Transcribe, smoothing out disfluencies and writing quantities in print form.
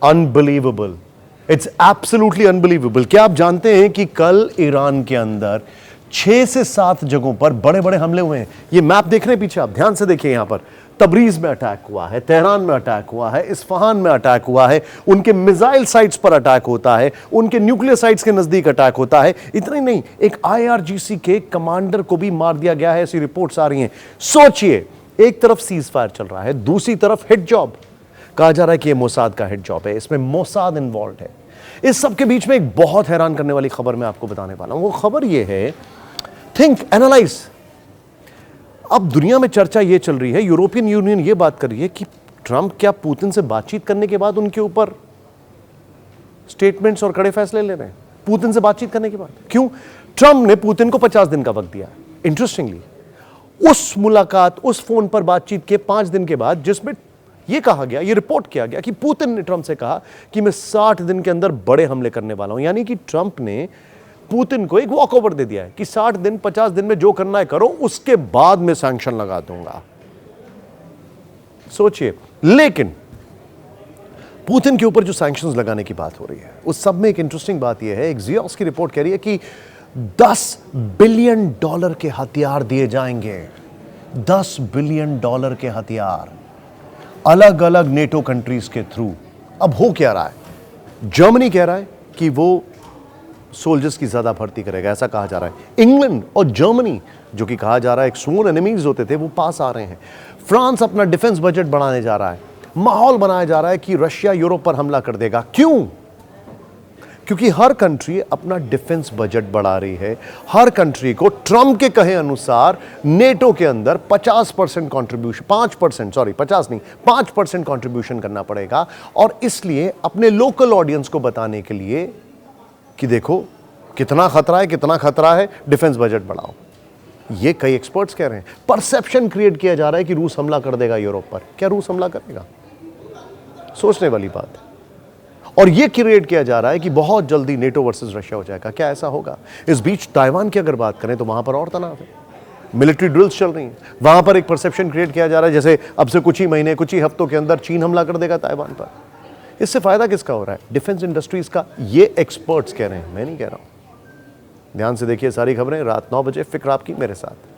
Unbelievable, it's absolutely unbelievable. क्या आप जानते हैं कि कल ईरान के अंदर 6 से 7 जगहों पर बड़े बड़े हमले हुए हैं। ये मैप देख रहे हैं पीछे, आप ध्यान से देखिए। यहां पर तबरीज में अटैक हुआ है, तेहरान में अटैक हुआ है, इस्फहान में अटैक हुआ है, उनके मिसाइल साइट्स पर अटैक होता है, उनके न्यूक्लियर साइट्स के नजदीक अटैक होता है। इतना ही नहीं, एक IRGC के कमांडर को भी मार दिया गया है, ऐसी रिपोर्ट्स आ रही हैं। सोचिए, एक तरफ सीज फायर चल रहा है, दूसरी तरफ हिट जॉब। कहा जा रहा है कि यह मोसाद का हिट जॉब है, इसमें मोसाद इन्वॉल्व है। इस सब के बीच में एक बहुत हैरान करने वाली खबर मैं आपको बताने वाला हूं। वो खबर यह है, थिंक, एनालाइज। अब दुनिया में चर्चा यह चल रही है, यूरोपियन यूनियन यह बात कर रही है कि ट्रंप क्या पुतिन से बातचीत करने के बाद उनके ऊपर स्टेटमेंट्स और कड़े फैसले ले रहे हैं। पुतिन से बातचीत करने के बाद क्यों? ट्रंप ने पुतिन को 50 दिन का वक्त दिया। इंटरेस्टिंगली, उस मुलाकात, उस फोन पर बातचीत के 5 दिन के बाद, जिसमें यह कहा गया, यह रिपोर्ट किया गया कि पुतिन ने ट्रंप से कहा कि मैं 60 दिन के अंदर बड़े हमले करने वाला हूं। यानी कि ट्रंप ने पुतिन को एक वॉक ओवर दे दिया है कि 60 दिन 50 दिन में जो करना है करो, उसके बाद मैं सैंक्शन लगा दूंगा। सोचिए, लेकिन पुतिन के ऊपर जो सैंक्शंस लगाने की बात हो रही है, उस सब में एक इंटरेस्टिंग बात यह है, एक जियोस की रिपोर्ट कह रही है कि $10 बिलियन के हथियार दिए जाएंगे। $10 बिलियन के हथियार अलग अलग नेटो कंट्रीज के थ्रू। अब हो क्या रहा है? जर्मनी कह रहा है कि वो सोल्जर्स की ज्यादा भर्ती करेगा, ऐसा कहा जा रहा है। इंग्लैंड और जर्मनी, जो कि कहा जा रहा है एक स्वोन एनिमीज होते थे, वो पास आ रहे हैं। फ्रांस अपना डिफेंस बजट बढ़ाने जा रहा है। माहौल बनाया जा रहा है कि रशिया यूरोप पर हमला कर देगा। क्यों? क्योंकि हर कंट्री अपना डिफेंस बजट बढ़ा रही है। हर कंट्री को ट्रंप के कहे अनुसार नेटो के अंदर 50% कॉन्ट्रीब्यूशन, 5%, सॉरी 50 नहीं, 5% कॉन्ट्रीब्यूशन करना पड़ेगा। और इसलिए अपने लोकल ऑडियंस को बताने के लिए कि देखो कितना खतरा है, डिफेंस बजट बढ़ाओ। ये कई एक्सपर्ट्स कह रहे हैं। परसेप्शन क्रिएट किया जा रहा है कि रूस हमला कर देगा यूरोप पर। क्या रूस हमला करेगा? सोचने वाली बात है। और यह क्रिएट किया जा रहा है कि बहुत जल्दी नेटो वर्सेस रशिया हो जाएगा। क्या ऐसा होगा? इस बीच ताइवान की अगर बात करें तो वहां पर और तनाव है, मिलिट्री ड्रिल्स चल रही हैं। वहां पर एक परसेप्शन क्रिएट किया जा रहा है जैसे अब से कुछ ही महीने, कुछ ही हफ्तों के अंदर चीन हमला कर देगा ताइवान पर। इससे फायदा किसका हो रहा है? डिफेंस इंडस्ट्रीज का। ये एक्सपर्ट्स कह रहे हैं, मैं नहीं कह रहा हूं। ध्यान से देखिए सारी खबरें, रात 9 बजे फिक्र आपकी मेरे साथ।